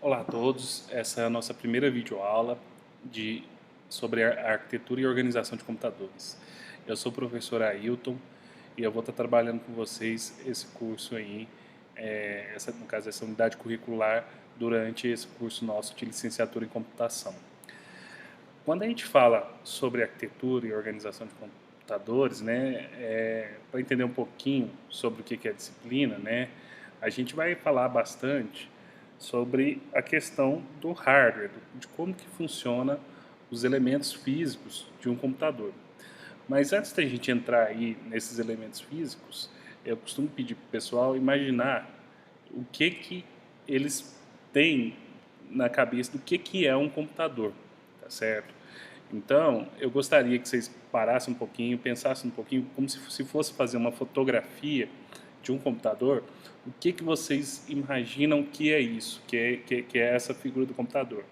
Olá a todos, essa é a nossa primeira videoaula sobre a arquitetura e organização de computadores. Eu sou o professor Ailton e eu vou estar trabalhando com vocês esse curso aí, no caso essa unidade curricular, durante esse curso nosso de licenciatura em computação. Quando a gente fala sobre arquitetura e organização de computadores, né, para entender um pouquinho sobre o que é a disciplina, né, a gente vai falar bastante sobre a questão do hardware, de como que funciona os elementos físicos de um computador. Mas antes da gente entrar aí nesses elementos físicos, eu costumo pedir para o pessoal imaginar o que eles têm na cabeça do que é um computador, tá certo? Então, eu gostaria que vocês parassem um pouquinho, pensassem um pouquinho, como se fosse fazer uma fotografia de um computador, o que vocês imaginam que é isso, que é essa figura do computador.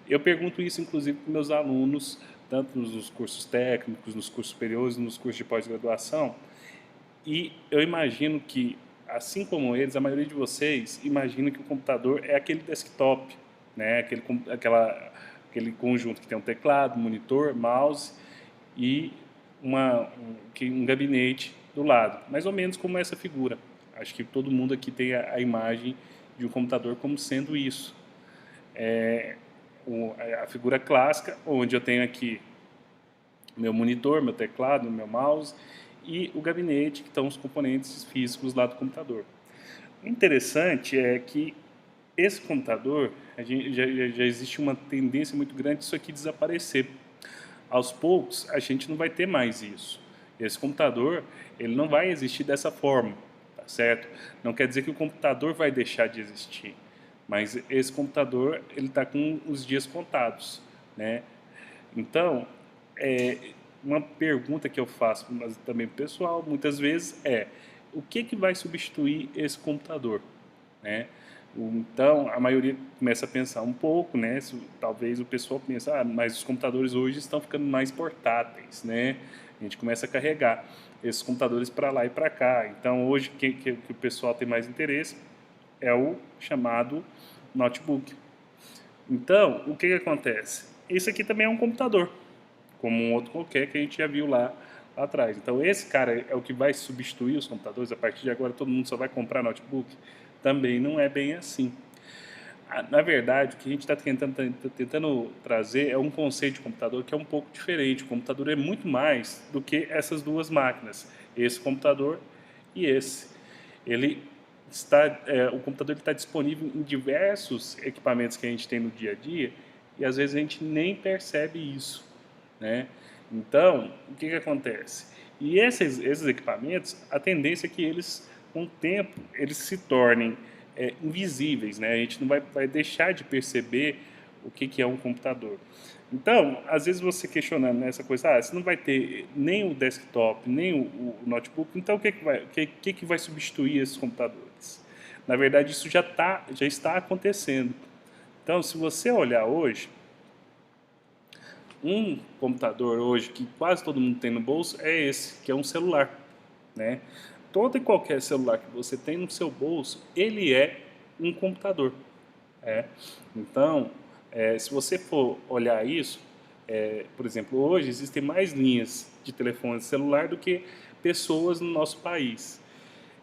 Eu pergunto isso, inclusive, para meus alunos, tanto nos cursos técnicos, nos cursos superiores, nos cursos de pós-graduação, e eu imagino que, assim como eles, a maioria de vocês imagina que o computador é aquele desktop, né? Aquele conjunto que tem um teclado, monitor, mouse e um gabinete do lado, mais ou menos como essa figura. Acho que todo mundo aqui tem a imagem de um computador como sendo isso. A figura clássica, onde eu tenho aqui meu monitor, meu teclado, meu mouse e o gabinete, que estão os componentes físicos lá do computador. O interessante é que esse computador, já existe uma tendência muito grande disso aqui desaparecer. Aos poucos, a gente não vai ter mais isso. Esse computador, ele não vai existir dessa forma, tá certo? Não quer dizer que o computador vai deixar de existir, mas esse computador, ele está com os dias contados, né? Então, uma pergunta que eu faço mas também para o pessoal, muitas vezes, o que vai substituir esse computador, né? Então, a maioria começa a pensar um pouco, né? Talvez o pessoal pense, mas os computadores hoje estão ficando mais portáteis, né? A gente começa a carregar esses computadores para lá e para cá. Então, hoje, que o pessoal tem mais interesse é o chamado notebook. Então, o que acontece? Isso aqui também é um computador, como um outro qualquer que a gente já viu lá atrás. Então, esse cara é o que vai substituir os computadores. A partir de agora, todo mundo só vai comprar notebook? Também não é bem assim. Na verdade, o que a gente está tentando trazer é um conceito de computador que é um pouco diferente. O computador é muito mais do que essas duas máquinas, esse computador e esse. O computador está disponível em diversos equipamentos que a gente tem no dia a dia e às vezes a gente nem percebe isso, né? Então, o que acontece? E esses equipamentos, a tendência é que eles, com o tempo, eles se tornem invisíveis, né? A gente não vai deixar de perceber o que é um computador. Então, às vezes você questionando nessa coisa, você não vai ter nem o desktop, nem o notebook, então o que vai substituir esses computadores? Na verdade, isso já está acontecendo. Então, se você olhar hoje, um computador hoje que quase todo mundo tem no bolso é esse, que é um celular, né? Todo e qualquer celular que você tem no seu bolso, ele é um computador. Então, se você for olhar isso, por exemplo, hoje existem mais linhas de telefone celular do que pessoas no nosso país.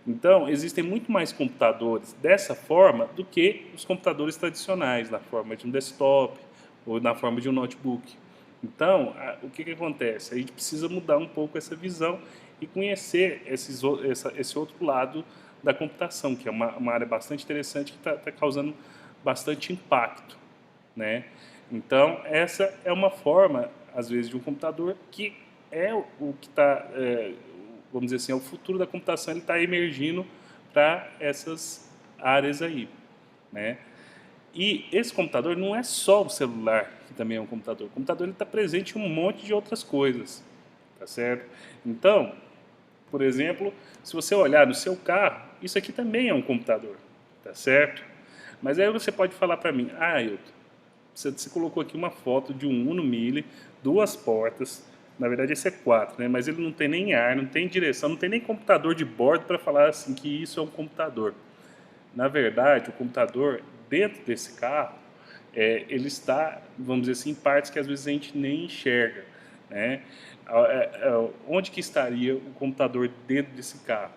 Então, existem muito mais computadores dessa forma do que os computadores tradicionais, na forma de um desktop ou na forma de um notebook. Então, o que acontece? A gente precisa mudar um pouco essa visão e conhecer esse outro lado da computação, que é uma área bastante interessante que está causando bastante impacto, né? Então, essa é uma forma, às vezes, de um computador que é o que está, vamos dizer assim, é o futuro da computação, ele está emergindo para essas áreas aí, né? E esse computador não é só o celular, que também é um computador. O computador está presente em um monte de outras coisas, tá certo? Então, por exemplo, se você olhar no seu carro, isso aqui também é um computador, tá certo? Mas aí você pode falar para mim, Ailton, você colocou aqui uma foto de um Uno Mille, duas portas, na verdade esse é quatro, né? Mas ele não tem nem ar, não tem direção, não tem nem computador de bordo para falar assim que isso é um computador. Na verdade, o computador, dentro desse carro, ele está, vamos dizer assim, em partes que às vezes a gente nem enxerga, né? Onde que estaria o computador dentro desse carro?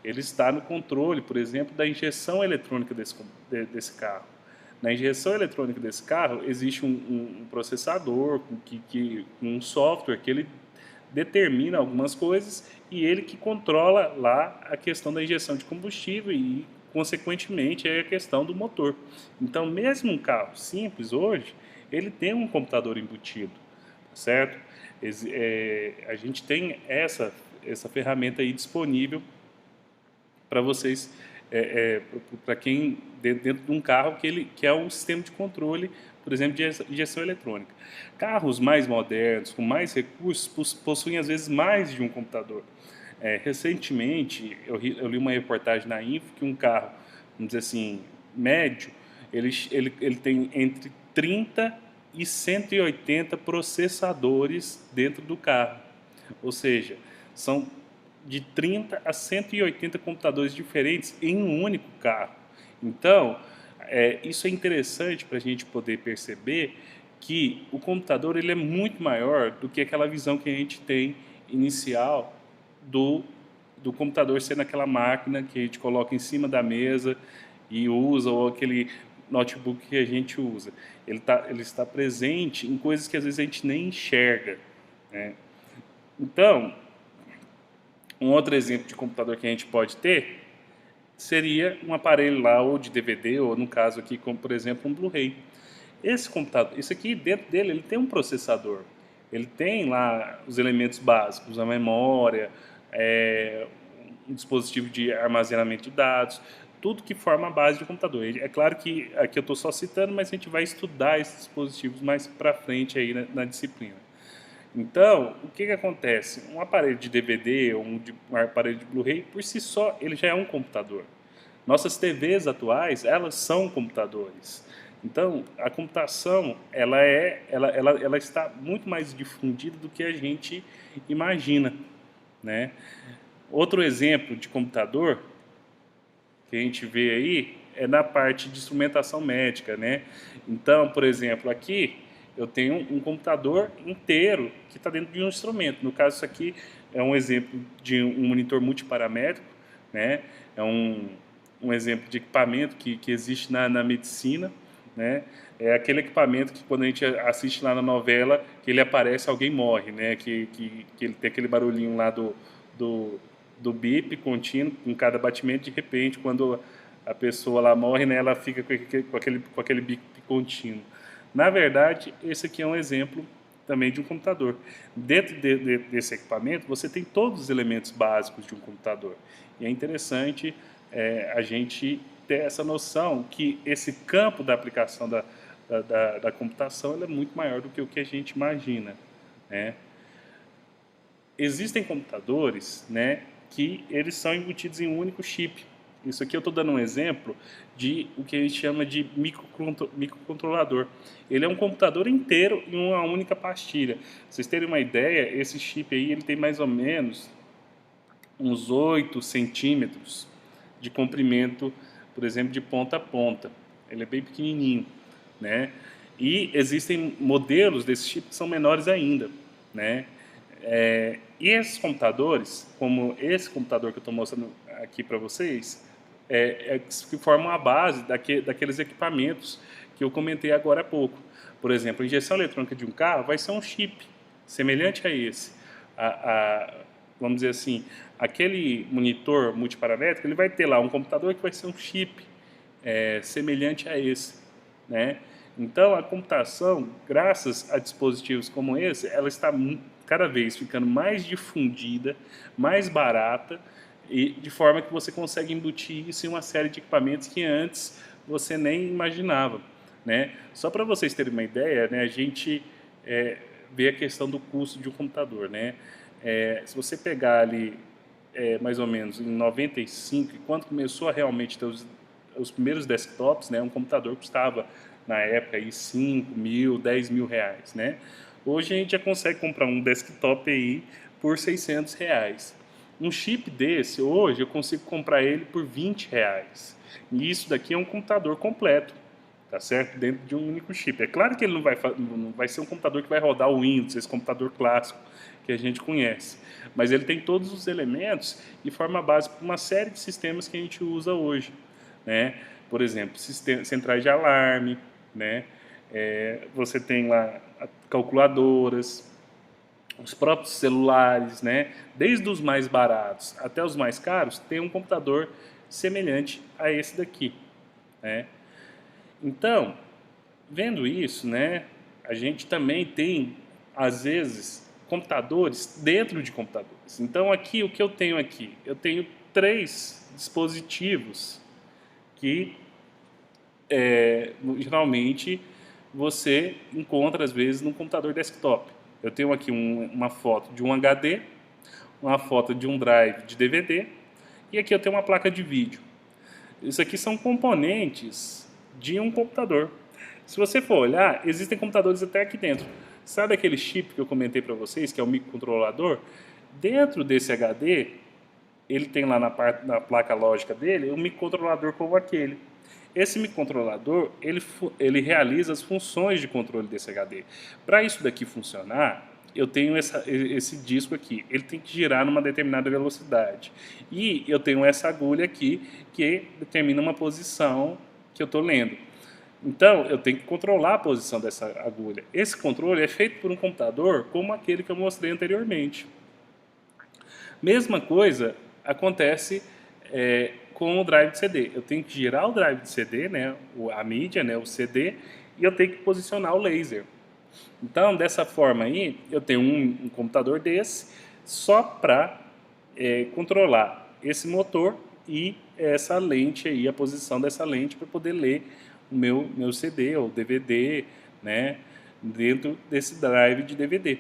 Ele está no controle, por exemplo, da injeção eletrônica desse carro. Na injeção eletrônica desse carro existe um processador, um software que ele determina algumas coisas e ele que controla lá a questão da injeção de combustível e, consequentemente, a questão do motor. Então, mesmo um carro simples hoje, ele tem um computador embutido, certo? A gente tem essa ferramenta aí disponível para vocês, para quem dentro de um carro que é um sistema de controle, por exemplo, de injeção eletrônica. Carros mais modernos, com mais recursos, possuem às vezes mais de um computador. Recentemente, eu li uma reportagem na Info que um carro, vamos dizer assim, médio, ele tem entre 30 e 180 processadores dentro do carro. Ou seja, são de 30 a 180 computadores diferentes em um único carro. Então, isso é interessante para a gente poder perceber que o computador ele é muito maior do que aquela visão que a gente tem inicial do computador sendo aquela máquina que a gente coloca em cima da mesa e usa, ou aquele notebook que a gente usa. Ele está presente em coisas que às vezes a gente nem enxerga, né? Então, um outro exemplo de computador que a gente pode ter seria um aparelho lá, ou de DVD, ou no caso aqui, como por exemplo um Blu-ray. Esse computador, isso aqui dentro dele, ele tem um processador. Ele tem lá os elementos básicos, a memória, um dispositivo de armazenamento de dados, tudo que forma a base do computador. É claro que aqui eu estou só citando, mas a gente vai estudar esses dispositivos mais para frente aí na disciplina. Então, o que acontece? Um aparelho de DVD ou um aparelho de Blu-ray, por si só, ele já é um computador. Nossas TVs atuais, elas são computadores. Então, a computação, ela está muito mais difundida do que a gente imagina, né? Outro exemplo de computador que a gente vê aí é na parte de instrumentação médica, né? Então, por exemplo, aqui eu tenho um computador inteiro que está dentro de um instrumento. No caso, isso aqui é um exemplo de um monitor multiparamétrico, né? É um exemplo de equipamento que existe na medicina, né? É aquele equipamento que quando a gente assiste lá na novela, que ele aparece, alguém morre, né? Que ele tem aquele barulhinho lá do bip contínuo em cada batimento, de repente, quando a pessoa lá morre, né, ela fica com aquele bip contínuo. Na verdade, esse aqui é um exemplo também de um computador. Dentro desse equipamento, você tem todos os elementos básicos de um computador. E é interessante a gente ter essa noção que esse campo da aplicação da computação ele é muito maior do que o que a gente imagina, né? Existem computadores, né, que eles são embutidos em um único chip. Isso aqui eu estou dando um exemplo de o que a gente chama de microcontrolador. Ele é um computador inteiro em uma única pastilha. Pra vocês terem uma ideia, esse chip aí ele tem mais ou menos uns 8 centímetros de comprimento, por exemplo, de ponta a ponta. Ele é bem pequenininho, né? E existem modelos desse chip que são menores ainda, né? E esses computadores, como esse computador que eu estou mostrando aqui para vocês, que formam a base daqueles equipamentos que eu comentei agora há pouco. Por exemplo, a injeção eletrônica de um carro vai ser um chip semelhante a esse. Vamos dizer assim, aquele monitor multiparamétrico, ele vai ter lá um computador que vai ser um chip semelhante a esse, né? Então, a computação, graças a dispositivos como esse, ela está cada vez ficando mais difundida, mais barata, e de forma que você consegue embutir isso em uma série de equipamentos que antes você nem imaginava, né? Só para vocês terem uma ideia, né, a gente vê a questão do custo de um computador, né? Se você pegar ali mais ou menos em 95, quando começou a realmente ter os primeiros desktops, né, um computador custava na época aí 5 mil, 10 mil reais, né? Hoje a gente já consegue comprar um desktop aí por 600 reais. Um chip desse, hoje, eu consigo comprar ele por 20 reais. E isso daqui é um computador completo, tá certo? Dentro de um único chip. É claro que ele não vai ser um computador que vai rodar o Windows, esse computador clássico que a gente conhece, mas ele tem todos os elementos e forma base para uma série de sistemas que a gente usa hoje, né? Por exemplo, centrais de alarme, né? Você tem lá calculadoras, os próprios celulares, né? Desde os mais baratos até os mais caros, tem um computador semelhante a esse daqui, né? Então, vendo isso, né, a gente também tem, às vezes, computadores dentro de computadores. Então, aqui, o que eu tenho aqui? Eu tenho 3 dispositivos que, geralmente, você encontra, às vezes, no computador desktop. Eu tenho aqui uma foto de um HD, uma foto de um drive de DVD, e aqui eu tenho uma placa de vídeo. Isso aqui são componentes de um computador. Se você for olhar, existem computadores até aqui dentro. Sabe aquele chip que eu comentei para vocês, que é o microcontrolador? Dentro desse HD, ele tem lá na placa lógica dele um microcontrolador como aquele. Esse microcontrolador, ele realiza as funções de controle desse HD. Para isso daqui funcionar, eu tenho esse disco aqui. Ele tem que girar numa determinada velocidade. E eu tenho essa agulha aqui que determina uma posição que eu estou lendo. Então, eu tenho que controlar a posição dessa agulha. Esse controle é feito por um computador como aquele que eu mostrei anteriormente. Mesma coisa acontece com o drive de CD. Eu tenho que girar o drive de CD, né, a mídia, né, o CD, e eu tenho que posicionar o laser. Então, dessa forma aí, eu tenho um computador desse só para controlar esse motor e essa lente aí, a posição dessa lente para poder ler o meu CD ou DVD, né, dentro desse drive de DVD.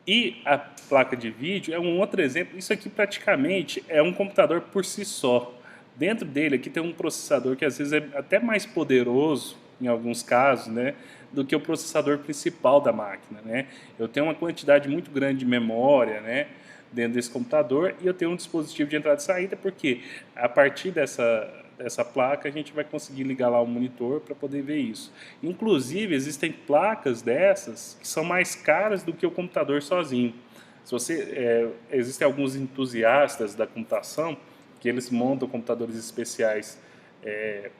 E a placa de vídeo é um outro exemplo. Isso aqui praticamente é um computador por si só. Dentro dele aqui tem um processador que às vezes é até mais poderoso, em alguns casos, né, do que o processador principal da máquina, né? Eu tenho uma quantidade muito grande de memória, né, dentro desse computador, e eu tenho um dispositivo de entrada e saída, porque a partir dessa placa a gente vai conseguir ligar lá o monitor para poder ver isso. Inclusive, existem placas dessas que são mais caras do que o computador sozinho. Existem alguns entusiastas da computação que eles montam computadores especiais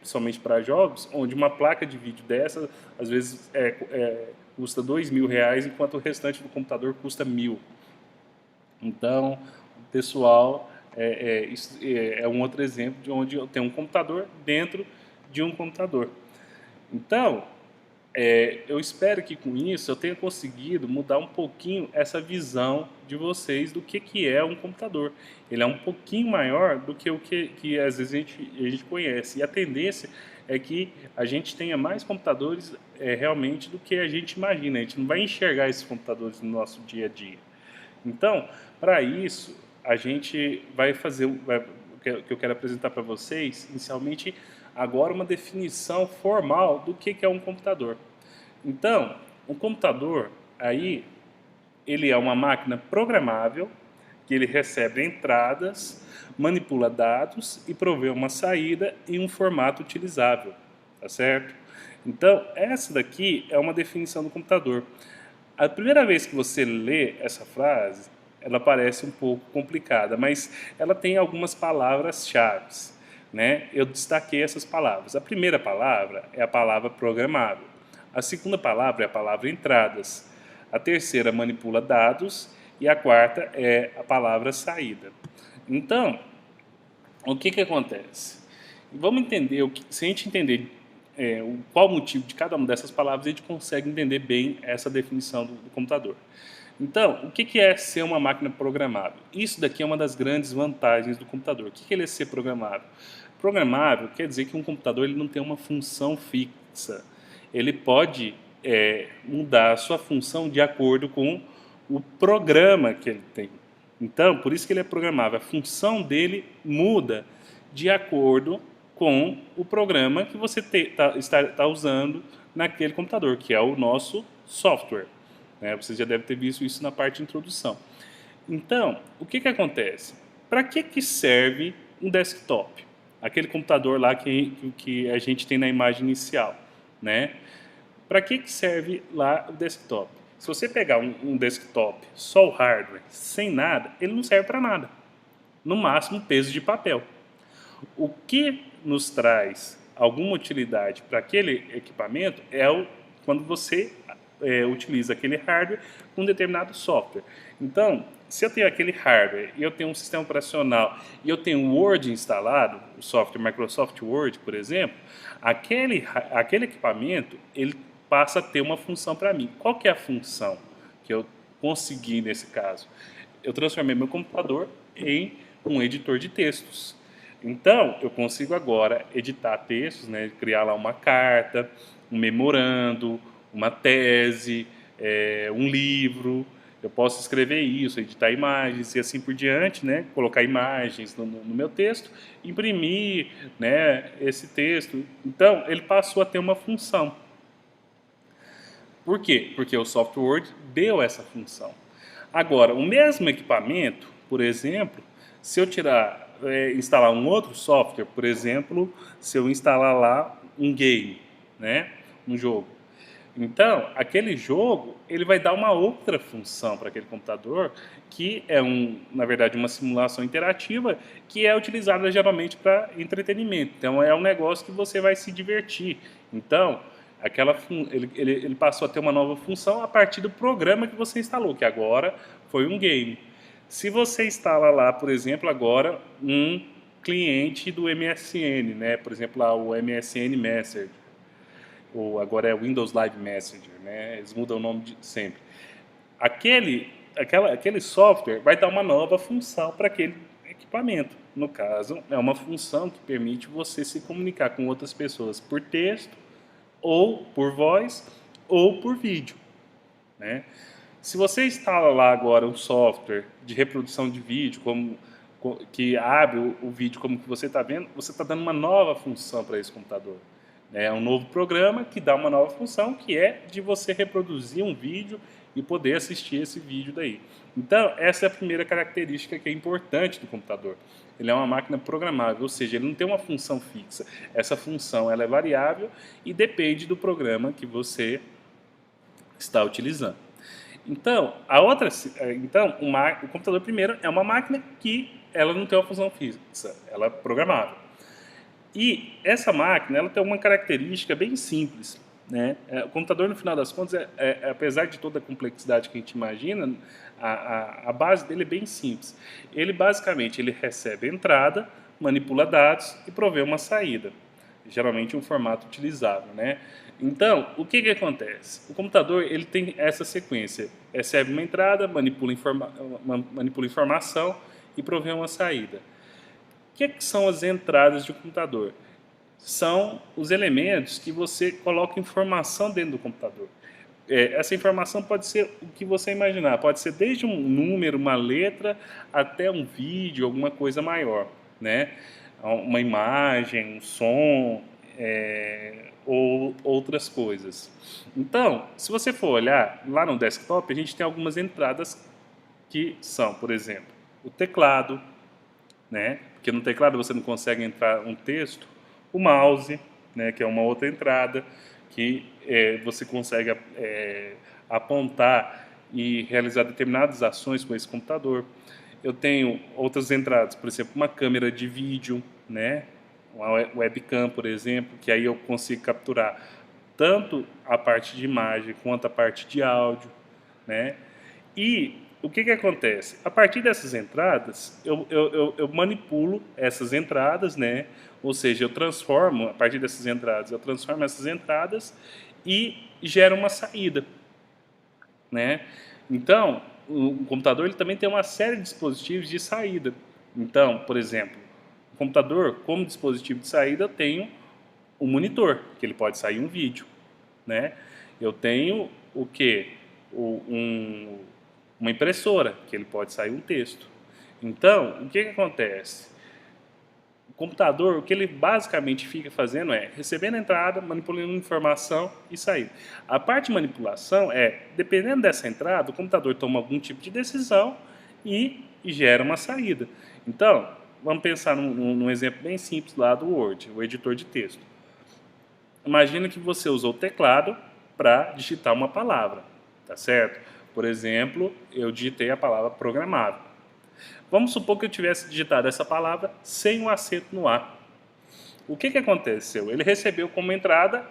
somente para jogos, onde uma placa de vídeo dessa, às vezes, custa R$ 2.000, enquanto o restante do computador custa 1.000. Então, o pessoal, isso é um outro exemplo de onde eu tenho um computador dentro de um computador. Então, eu espero que com isso eu tenha conseguido mudar um pouquinho essa visão de vocês do que é um computador. Ele é um pouquinho maior do que o que às vezes a gente conhece. E a tendência é que a gente tenha mais computadores realmente do que a gente imagina. A gente não vai enxergar esses computadores no nosso dia a dia. Então, para isso, a gente vai fazer o que eu quero apresentar para vocês, inicialmente, agora uma definição formal do que é um computador. Então, um computador, aí, ele é uma máquina programável, que ele recebe entradas, manipula dados e provê uma saída em um formato utilizável, tá certo? Então, essa daqui é uma definição do computador. A primeira vez que você lê essa frase, ela parece um pouco complicada, mas ela tem algumas palavras-chave, né? Eu destaquei essas palavras. A primeira palavra é a palavra programável. A segunda palavra é a palavra entradas. A terceira manipula dados e a quarta é a palavra saída. Então, o que acontece? Vamos entender, se a gente entender qual o motivo de cada uma dessas palavras, a gente consegue entender bem essa definição do computador. Então, o que é ser uma máquina programável? Isso daqui é uma das grandes vantagens do computador. O que ele é ser programável? Programável quer dizer que um computador ele não tem uma função fixa. Ele pode mudar a sua função de acordo com o programa que ele tem. Então, por isso que ele é programável. A função dele muda de acordo com o programa que você está usando naquele computador, que é o nosso software. Você já deve ter visto isso na parte de introdução. Então, o que acontece? Para que serve um desktop? aquele computador lá que a gente tem na imagem inicial, né? Para que serve lá o desktop? Se você pegar um desktop, só o hardware, sem nada, ele não serve para nada. No máximo, peso de papel. O que nos traz alguma utilidade para aquele equipamento quando você utiliza aquele hardware com um determinado software. Então, se eu tenho aquele hardware e eu tenho um sistema operacional e eu tenho o Word instalado, o software Microsoft Word, por exemplo, aquele equipamento ele passa a ter uma função para mim. Qual que é a função que eu consegui nesse caso? Eu transformei meu computador em um editor de textos. Então, eu consigo agora editar textos, né, criar lá uma carta, um memorando, uma tese, um livro. Eu posso escrever isso, editar imagens e assim por diante, né, colocar imagens no meu texto, imprimir, né, esse texto. Então, ele passou a ter uma função. Por quê? Porque o software Word deu essa função. Agora, o mesmo equipamento, por exemplo, se eu instalar um outro software, por exemplo, se eu instalar lá um game, né, um jogo. Então, aquele jogo, ele vai dar uma outra função para aquele computador, que é, na verdade, uma simulação interativa, que é utilizada geralmente para entretenimento. Então, é um negócio que você vai se divertir. Então, ele passou a ter uma nova função a partir do programa que você instalou, que agora foi um game. Se você instala lá, por exemplo, agora um cliente do MSN, né? Por exemplo, lá o MSN Messenger, ou agora é Windows Live Messenger, né? Eles mudam o nome sempre. Aquele software vai dar uma nova função para aquele equipamento. No caso, é uma função que permite você se comunicar com outras pessoas por texto, ou por voz, ou por vídeo, né? Se você instala lá agora um software de reprodução de vídeo, que abre o vídeo como que você está vendo, você está dando uma nova função para esse computador. É um novo programa que dá uma nova função, que é de você reproduzir um vídeo e poder assistir esse vídeo daí. Então, essa é a primeira característica que é importante do computador. Ele é uma máquina programável, ou seja, ele não tem uma função fixa. Essa função ela é variável e depende do programa que você está utilizando. Então, o computador primeiro é uma máquina que ela não tem uma função fixa, ela é programável. E essa máquina ela tem uma característica bem simples, né? O computador, no final das contas, apesar de toda a complexidade que a gente imagina, a base dele é bem simples. Ele basicamente recebe entrada, manipula dados e provê uma saída, geralmente um formato utilizável, né? Então, o que acontece? O computador ele tem essa sequência: recebe uma entrada, manipula informação e provê uma saída. O que são as entradas de um computador? São os elementos que você coloca informação dentro do computador. Essa informação pode ser o que você imaginar, pode ser desde um número, uma letra, até um vídeo, alguma coisa maior, né? Uma imagem, um som, ou outras coisas. Então, se você for olhar lá no desktop, a gente tem algumas entradas que são, por exemplo, o teclado, né? Porque no teclado você não consegue entrar um texto, o mouse, né? Que é uma outra entrada que você consegue apontar e realizar determinadas ações com esse computador. Eu tenho outras entradas, por exemplo, uma câmera de vídeo, né? Uma webcam, por exemplo, que aí eu consigo capturar tanto a parte de imagem quanto a parte de áudio, né? E o que acontece? A partir dessas entradas, eu manipulo essas entradas, né? Ou seja, a partir dessas entradas, eu transformo essas entradas e gero uma saída, né? Então, o computador ele também tem uma série de dispositivos de saída. Então, por exemplo, o computador, como dispositivo de saída, eu tenho o monitor, que ele pode sair um vídeo, né? Eu tenho o quê? Uma impressora, que ele pode sair um texto. Então, o que acontece? O computador, o que ele basicamente fica fazendo é recebendo a entrada, manipulando informação e sair. A parte de manipulação dependendo dessa entrada, o computador toma algum tipo de decisão e gera uma saída. Então, vamos pensar num exemplo bem simples lá do Word, o editor de texto. Imagina que você usou o teclado para digitar uma palavra, tá certo? Por exemplo, eu digitei a palavra programável. Vamos supor que eu tivesse digitado essa palavra sem um acento no A. O que aconteceu? Ele recebeu como entrada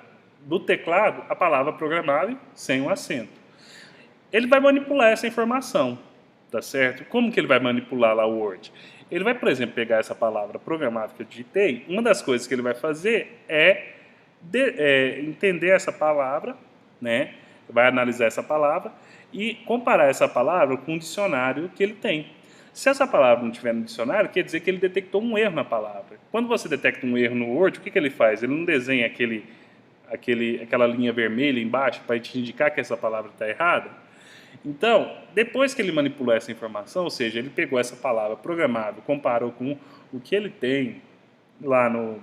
do teclado a palavra programável sem um acento. Ele vai manipular essa informação, tá certo? Como que ele vai manipular lá o Word? Ele vai, por exemplo, pegar essa palavra programável que eu digitei, uma das coisas que ele vai fazer é entender essa palavra, né? Vai analisar essa palavra e comparar essa palavra com o dicionário que ele tem. Se essa palavra não estiver no dicionário, quer dizer que ele detectou um erro na palavra. Quando você detecta um erro no Word, o que ele faz? Ele não desenha aquela linha vermelha embaixo para te indicar que essa palavra está errada? Então, depois que ele manipulou essa informação, ou seja, ele pegou essa palavra programável, comparou com o que ele tem lá no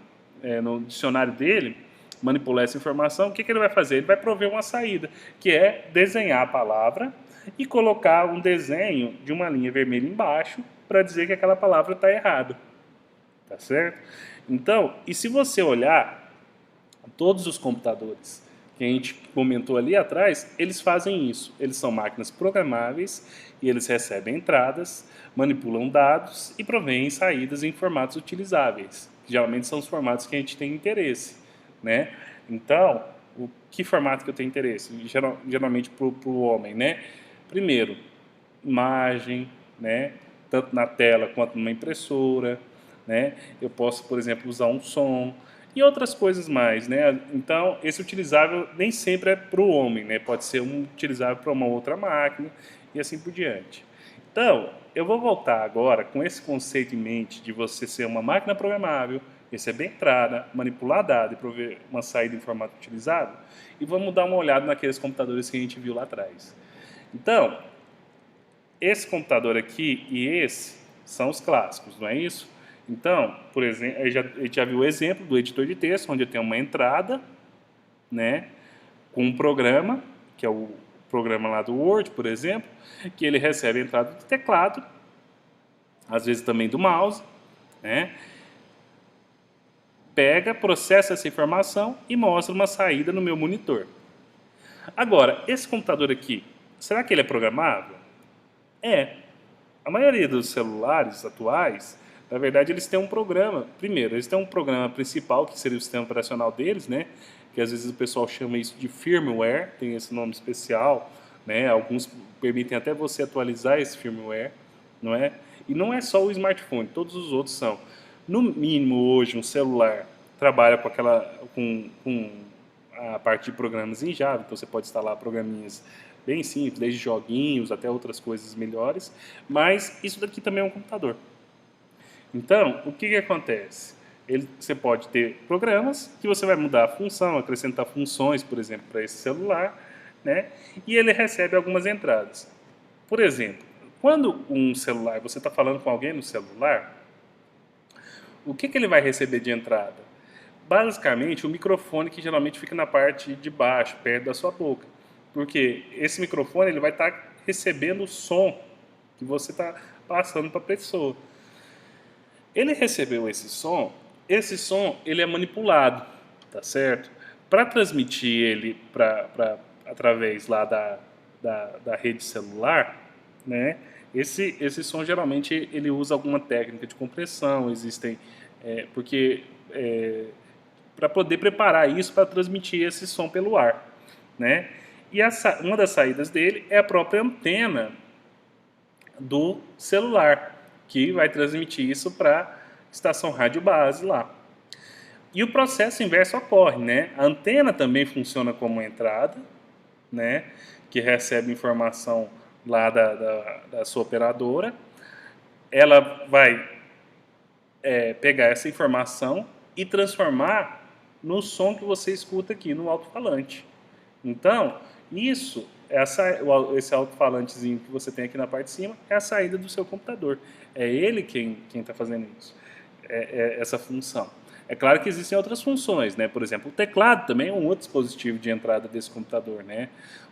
dicionário dele, manipulou essa informação, o que ele vai fazer? Ele vai prover uma saída, que é desenhar a palavra e colocar um desenho de uma linha vermelha embaixo para dizer que aquela palavra está errada. Tá certo? Então, e se você olhar todos os computadores que a gente comentou ali atrás, eles fazem isso. Eles são máquinas programáveis e eles recebem entradas, manipulam dados e provêm saídas em formatos utilizáveis. Geralmente são os formatos que a gente tem interesse, né? Então, que formato que eu tenho interesse? Geralmente para o homem, né? Primeiro, imagem, né? Tanto na tela quanto numa impressora, né? Eu posso, por exemplo, usar um som e outras coisas mais, né? Então, esse utilizável nem sempre é para o homem, né? Pode ser um utilizável para uma outra máquina e assim por diante. Então, eu vou voltar agora com esse conceito em mente de você ser uma máquina programável, receber entrada, manipular dados e prover uma saída em formato utilizável, e vamos dar uma olhada naqueles computadores que a gente viu lá atrás. Então, esse computador aqui e esse são os clássicos, não é isso? Então, por exemplo, a gente já viu o exemplo do editor de texto, onde eu tenho uma entrada, né, com um programa, que é o programa lá do Word, por exemplo, que ele recebe a entrada do teclado, às vezes também do mouse, né, pega, processa essa informação e mostra uma saída no meu monitor. Agora, esse computador aqui, será que ele é programável? É. A maioria dos celulares atuais, na verdade, eles têm um programa. Primeiro, eles têm um programa principal, que seria o sistema operacional deles, né? Que às vezes o pessoal chama isso de firmware, tem esse nome especial, né? Alguns permitem até você atualizar esse firmware, não é? E não é só o smartphone, todos os outros são. No mínimo, hoje, um celular trabalha com a parte de programas em Java, então você pode instalar programinhas bem simples, desde joguinhos até outras coisas melhores, mas isso daqui também é um computador. Então, o que acontece? Você pode ter programas que você vai mudar a função, acrescentar funções, por exemplo, para esse celular, né? E ele recebe algumas entradas. Por exemplo, quando um celular, você está falando com alguém no celular, o que ele vai receber de entrada? Basicamente, o microfone que geralmente fica na parte de baixo, perto da sua boca. Porque esse microfone ele vai estar recebendo o som que você está passando para a pessoa. Ele recebeu esse som ele é manipulado, tá certo? Para transmitir ele através lá da rede celular, né? Esse som geralmente ele usa alguma técnica de compressão, existem porque para poder preparar isso para transmitir esse som pelo ar, né? E uma das saídas dele é a própria antena do celular, que vai transmitir isso para a estação rádio base lá. E o processo inverso ocorre, né? A antena também funciona como entrada, né? Que recebe informação lá da sua operadora. Ela vai pegar essa informação e transformar no som que você escuta aqui no alto-falante. Então, esse alto-falantezinho que você tem aqui na parte de cima é a saída do seu computador. É ele quem está fazendo isso, essa função. É claro que existem outras funções, né? Por exemplo, o teclado também é um outro dispositivo de entrada desse computador, né?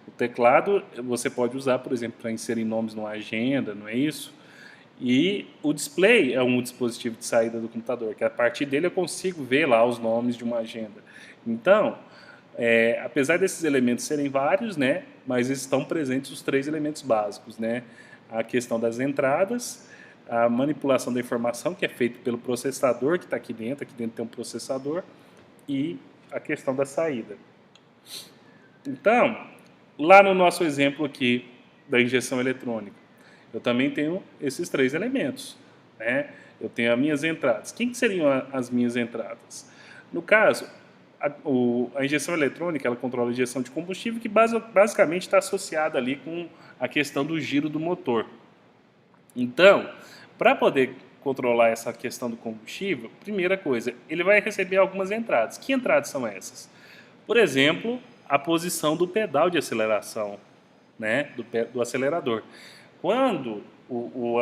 O teclado você pode usar, por exemplo, para inserir nomes numa agenda, não é isso? E o display é um dispositivo de saída do computador, que a partir dele eu consigo ver lá os nomes de uma agenda. Então, apesar desses elementos serem vários, né, mas estão presentes os três elementos básicos, né? A questão das entradas, a manipulação da informação, que é feita pelo processador que está aqui dentro tem um processador, e a questão da saída. Então, lá no nosso exemplo aqui da injeção eletrônica, eu também tenho esses três elementos, né? Eu tenho as minhas entradas. Quem que seriam as minhas entradas? No caso, a injeção eletrônica, ela controla a injeção de combustível, que basicamente está associada ali com a questão do giro do motor. Então, para poder controlar essa questão do combustível, primeira coisa, ele vai receber algumas entradas. Que entradas são essas? Por exemplo, a posição do pedal de aceleração, né, do acelerador. Quando o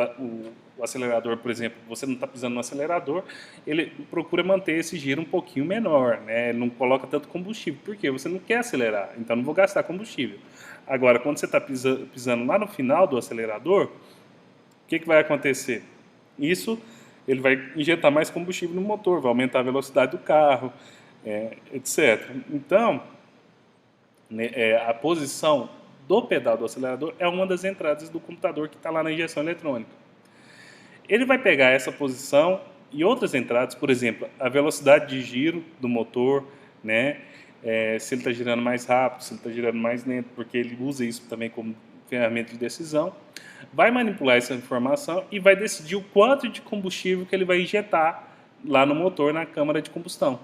acelerador, por exemplo, você não está pisando no acelerador, ele procura manter esse giro um pouquinho menor, né? Ele não coloca tanto combustível. Por quê? Você não quer acelerar, então não vou gastar combustível. Agora, quando você está pisando lá no final do acelerador, o que vai acontecer? Isso, ele vai injetar mais combustível no motor, vai aumentar a velocidade do carro, etc. Então, né, a posição do pedal do acelerador é uma das entradas do computador que está lá na injeção eletrônica. Ele vai pegar essa posição e outras entradas, por exemplo, a velocidade de giro do motor, né? Se ele está girando mais rápido, se ele está girando mais lento, porque ele usa isso também como ferramenta de decisão, vai manipular essa informação e vai decidir o quanto de combustível que ele vai injetar lá no motor, na câmara de combustão.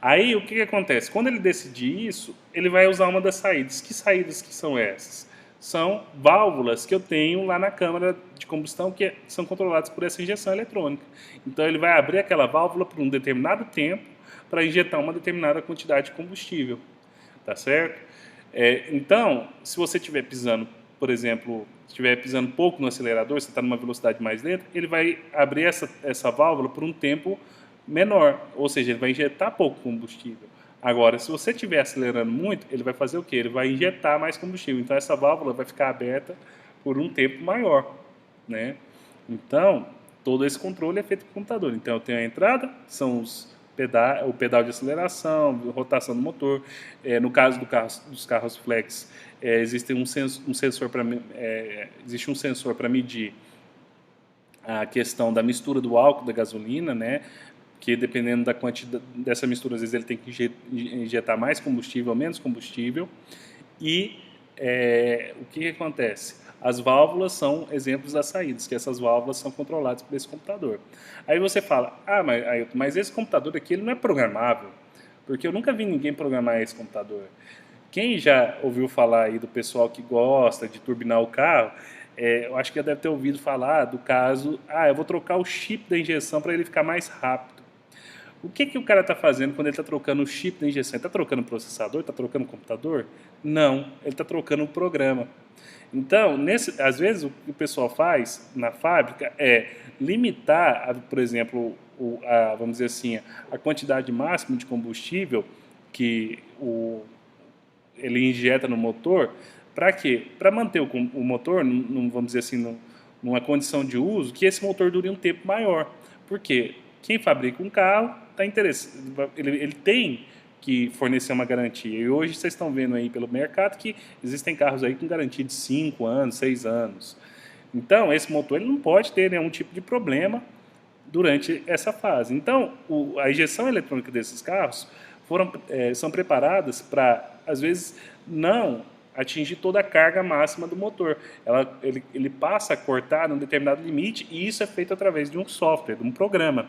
Aí o que acontece? Quando ele decidir isso, ele vai usar uma das saídas. Que saídas que são essas? São válvulas que eu tenho lá na câmara de combustão que são controladas por essa injeção eletrônica. Então ele vai abrir aquela válvula por um determinado tempo para injetar uma determinada quantidade de combustível. Tá certo? Então, se você estiver pisando, por exemplo, estiver pisando pouco no acelerador, você está numa velocidade mais lenta, ele vai abrir essa válvula por um tempo menor, ou seja, ele vai injetar pouco combustível. Agora, se você estiver acelerando muito, ele vai fazer o quê? Ele vai injetar mais combustível. Então, essa válvula vai ficar aberta por um tempo maior, né? Então, todo esse controle é feito pelo computador. Então, eu tenho a entrada, que são o pedal de aceleração, rotação do motor. No caso dos carros flex, existe um sensor para medir a questão da mistura do álcool da gasolina, né? Que dependendo da quantidade dessa mistura, às vezes ele tem que injetar mais combustível ou menos combustível. E o que acontece? As válvulas são exemplos das saídas, que essas válvulas são controladas por esse computador. Aí você fala, mas esse computador aqui ele não é programável, porque eu nunca vi ninguém programar esse computador. Quem já ouviu falar aí do pessoal que gosta de turbinar o carro, eu acho que já deve ter ouvido falar do caso, eu vou trocar o chip da injeção para ele ficar mais rápido. O que o cara está fazendo quando ele está trocando o chip da injeção? Ele está trocando o processador? Está trocando o computador? Não, ele está trocando o programa. Então, às vezes, o que o pessoal faz na fábrica é limitar, por exemplo, vamos dizer assim, a quantidade máxima de combustível que ele injeta no motor. Para quê? Para manter o motor, vamos dizer assim, numa condição de uso, que esse motor dure um tempo maior. Por quê? Quem fabrica um carro está interessado, ele tem que fornecer uma garantia. E hoje vocês estão vendo aí pelo mercado que existem carros aí com garantia de 5 anos, 6 anos. Então, esse motor ele não pode ter nenhum tipo de problema durante essa fase. Então, a injeção eletrônica desses carros são preparadas para, às vezes, não atingir toda a carga máxima do motor. Ele passa a cortar num determinado limite e isso é feito através de um software, de um programa.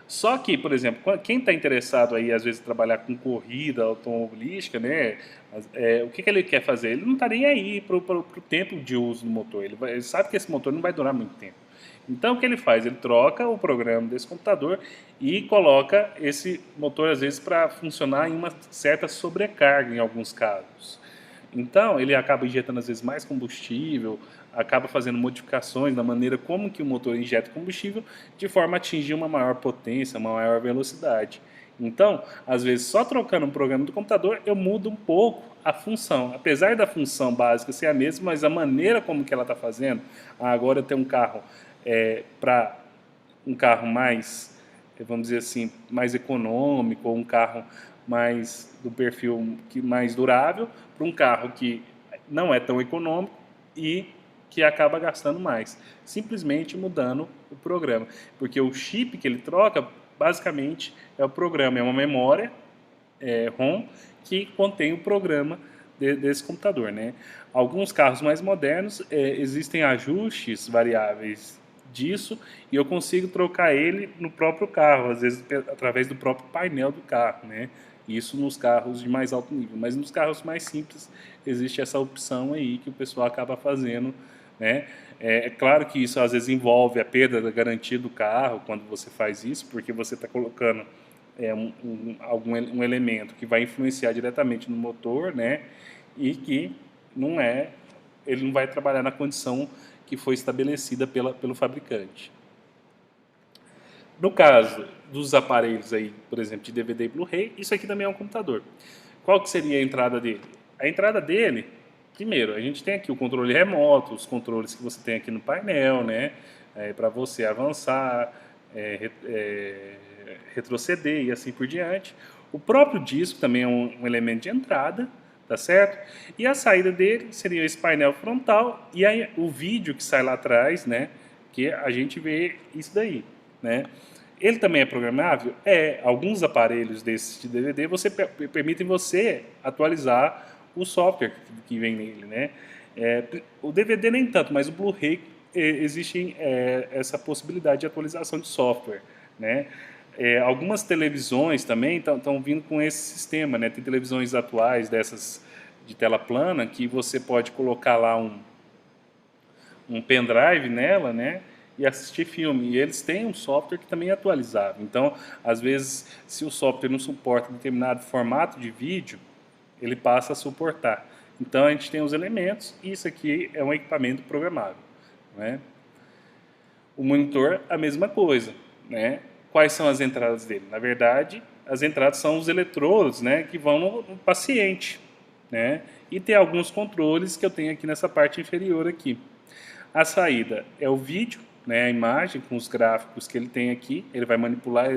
Só que, por exemplo, quem está interessado aí, às vezes, em trabalhar com corrida automobilística, né? O que ele quer fazer? Ele não está nem aí para o tempo de uso do motor. Ele sabe que esse motor não vai durar muito tempo. Então, o que ele faz? Ele troca o programa desse computador e coloca esse motor, às vezes, para funcionar em uma certa sobrecarga, em alguns casos. Então, ele acaba injetando, às vezes, mais combustível, acaba fazendo modificações na maneira como que o motor injeta combustível, de forma a atingir uma maior potência, uma maior velocidade. Então, às vezes, só trocando um programa do computador, eu mudo um pouco a função. Apesar da função básica ser a mesma, mas a maneira como que ela está fazendo, agora eu tenho um carro para um carro mais, vamos dizer assim, mais econômico, ou um carro mais do perfil mais durável, para um carro que não é tão econômico e que acaba gastando mais, simplesmente mudando o programa, porque o chip que ele troca basicamente é o programa, é uma memória ROM que contém o programa desse computador, né? Alguns carros mais modernos existem ajustes variáveis disso e eu consigo trocar ele no próprio carro, às vezes através do próprio painel do carro, né? Isso nos carros de mais alto nível, mas nos carros mais simples existe essa opção aí que o pessoal acaba fazendo, né? É claro que isso às vezes envolve a perda da garantia do carro quando você faz isso, porque você está colocando um elemento que vai influenciar diretamente no motor, né? E que ele não vai trabalhar na condição que foi estabelecida pelo fabricante. No caso dos aparelhos aí, por exemplo, de DVD e Blu-ray, isso aqui também é um computador. Qual que seria a entrada dele? A entrada dele, primeiro, a gente tem aqui o controle remoto, os controles que você tem aqui no painel, né? Para você avançar, retroceder e assim por diante. O próprio disco também é um elemento de entrada, tá certo? E a saída dele seria esse painel frontal e aí o vídeo que sai lá atrás, né? Que a gente vê isso daí, né? Ele também é programável? Alguns aparelhos desses de DVD permitem você atualizar o software que vem nele, né? O DVD nem tanto, mas o Blu-ray existe essa possibilidade de atualização de software, né? Algumas televisões também estão vindo com esse sistema, né? Tem televisões atuais dessas de tela plana que você pode colocar lá um pendrive nela, né? E assistir filme. E eles têm um software que também é atualizável. Então, às vezes, se o software não suporta determinado formato de vídeo, ele passa a suportar. Então, a gente tem os elementos e isso aqui é um equipamento programável, né? O monitor, a mesma coisa, né? Quais são as entradas dele? Na verdade, as entradas são os eletrodos, né, que vão no paciente, né? E tem alguns controles que eu tenho aqui nessa parte inferior aqui. A saída é o vídeo, né, a imagem com os gráficos que ele tem aqui. Ele vai manipular,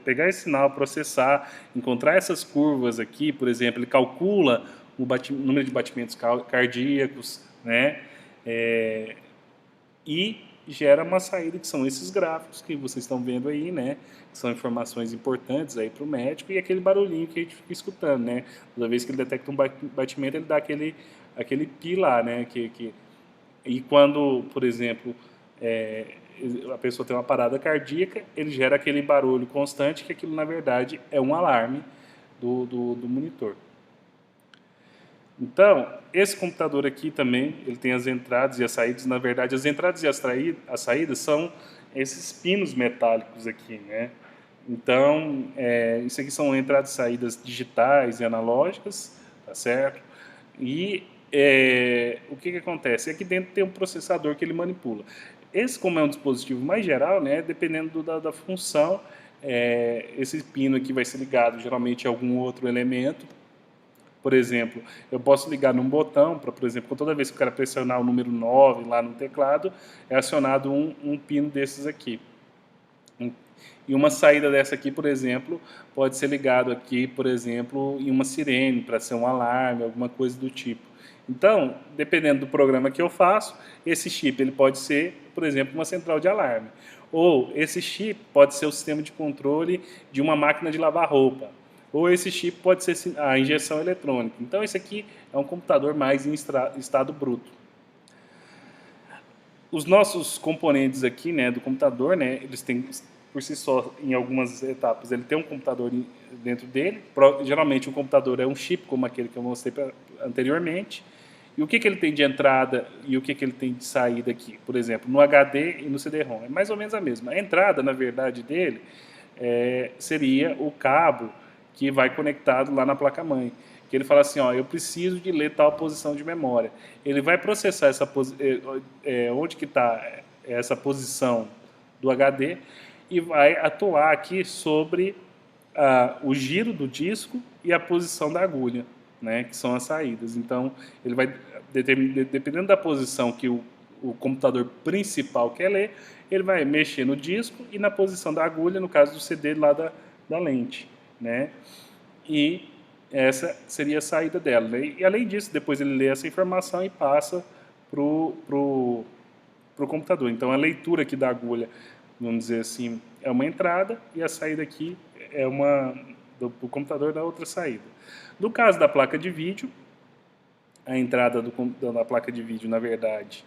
pegar esse sinal, processar, encontrar essas curvas aqui, por exemplo, ele calcula o número de batimentos cardíacos, né? E gera uma saída que são esses gráficos que vocês estão vendo aí, né? Que são informações importantes aí para o médico e aquele barulhinho que a gente fica escutando, né? Toda vez que ele detecta um batimento, ele dá aquele pi lá, né? E quando, por exemplo, a pessoa tem uma parada cardíaca, ele gera aquele barulho constante, que aquilo, na verdade, é um alarme do monitor. Então, esse computador aqui também, ele tem as entradas e as saídas. Na verdade, as entradas e as saídas são esses pinos metálicos aqui, né? Então, isso aqui são entradas e saídas digitais e analógicas, tá certo? E o que acontece? Aqui dentro tem um processador que ele manipula. Esse, como é um dispositivo mais geral, né, dependendo da função, esse pino aqui vai ser ligado geralmente a algum outro elemento. Por exemplo, eu posso ligar num botão, por exemplo, toda vez que eu quero pressionar o número 9 lá no teclado, é acionado um pino desses aqui. E uma saída dessa aqui, por exemplo, pode ser ligado aqui, por exemplo, em uma sirene, para ser um alarme, alguma coisa do tipo. Então, dependendo do programa que eu faço, esse chip ele pode ser, por exemplo, uma central de alarme. Ou esse chip pode ser o sistema de controle de uma máquina de lavar roupa. Ou esse chip pode ser a injeção eletrônica. Então, esse aqui é um computador mais em estado bruto. Os nossos componentes aqui, né, do computador, né, eles têm, por si só, em algumas etapas, ele tem um computador dentro dele. Geralmente, um computador é um chip, como aquele que eu mostrei anteriormente. E o que ele tem de entrada e o que ele tem de saída aqui? Por exemplo, no HD e no CD-ROM. É mais ou menos a mesma. A entrada, na verdade, dele seria o cabo que vai conectado lá na placa-mãe. Que ele fala assim, ó, eu preciso de ler tal posição de memória. Ele vai processar onde que está essa posição do HD e vai atuar aqui sobre o giro do disco e a posição da agulha, né, que são as saídas. Então, ele vai, dependendo da posição que o computador principal quer ler, ele vai mexer no disco e na posição da agulha, no caso do CD lá da lente, né? E essa seria a saída dela, né? E além disso, depois ele lê essa informação e passa pro computador. Então a leitura aqui da agulha, vamos dizer assim, é uma entrada e a saída aqui é uma do computador da outra saída. No caso da placa de vídeo, a entrada da placa de vídeo, na verdade,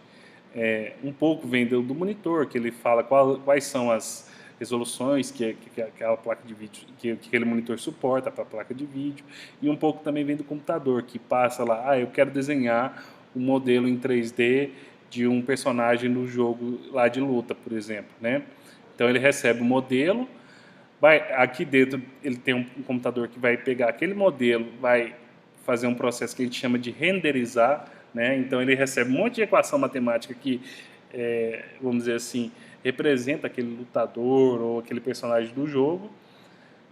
um pouco vem do monitor, que ele fala quais são as resoluções que aquela placa de vídeo, que aquele monitor suporta para a placa de vídeo, e um pouco também vem do computador, que passa lá, eu quero desenhar um modelo em 3D de um personagem no jogo lá de luta, por exemplo, né? Então ele recebe o modelo, aqui dentro ele tem um computador que vai pegar aquele modelo, vai fazer um processo que a gente chama de renderizar, né? Então ele recebe um monte de equação matemática que, vamos dizer assim, representa aquele lutador ou aquele personagem do jogo,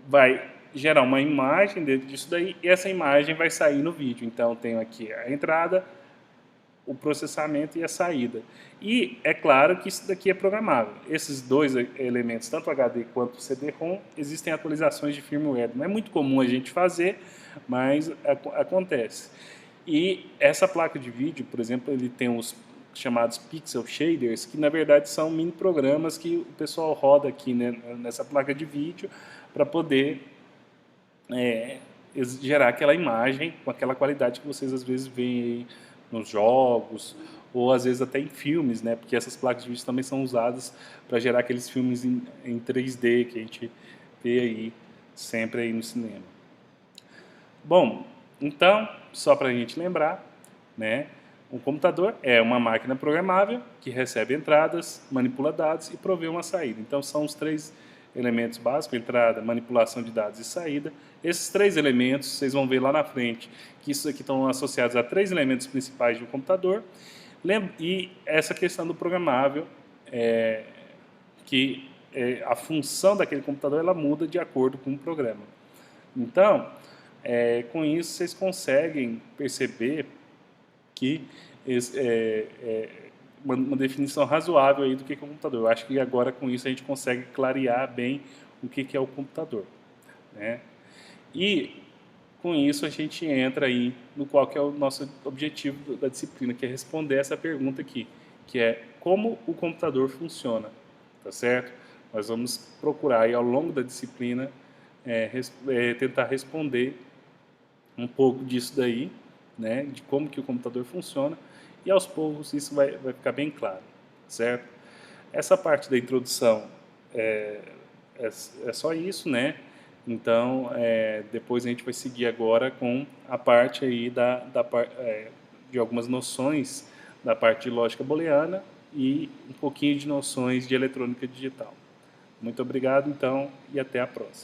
vai gerar uma imagem dentro disso daí e essa imagem vai sair no vídeo. Então tenho aqui a entrada, o processamento e a saída. E é claro que isso daqui é programável. Esses dois elementos, tanto o HD quanto o CD-ROM, existem atualizações de firmware. Não é muito comum a gente fazer, mas acontece. E essa placa de vídeo, por exemplo, ele tem os chamados pixel shaders, que na verdade são mini programas que o pessoal roda aqui, né, nessa placa de vídeo para poder gerar aquela imagem com aquela qualidade que vocês às vezes veem aí nos jogos ou às vezes até em filmes, né? Porque essas placas de vídeo também são usadas para gerar aqueles filmes em 3D que a gente vê aí sempre aí no cinema. Bom, então, só para a gente lembrar, né? Um computador é uma máquina programável que recebe entradas, manipula dados e provê uma saída. Então, são os três elementos básicos: entrada, manipulação de dados e saída. Esses três elementos, vocês vão ver lá na frente, que isso aqui estão associados a três elementos principais de um computador. E essa questão do programável, que a função daquele computador ela muda de acordo com o programa. Então, com isso, vocês conseguem perceber que uma definição razoável aí do que é um computador. Eu acho que agora com isso a gente consegue clarear bem o que é o computador, né? E com isso a gente entra aí no qual que é o nosso objetivo da disciplina, que é responder essa pergunta aqui, que é como o computador funciona, tá certo? Nós vamos procurar aí ao longo da disciplina tentar responder um pouco disso daí, né, de como que o computador funciona, e aos poucos isso vai ficar bem claro, certo? Essa parte da introdução é só isso, né? Então, depois a gente vai seguir agora com a parte aí de algumas noções da parte de lógica booleana e um pouquinho de noções de eletrônica digital. Muito obrigado, então, e até a próxima.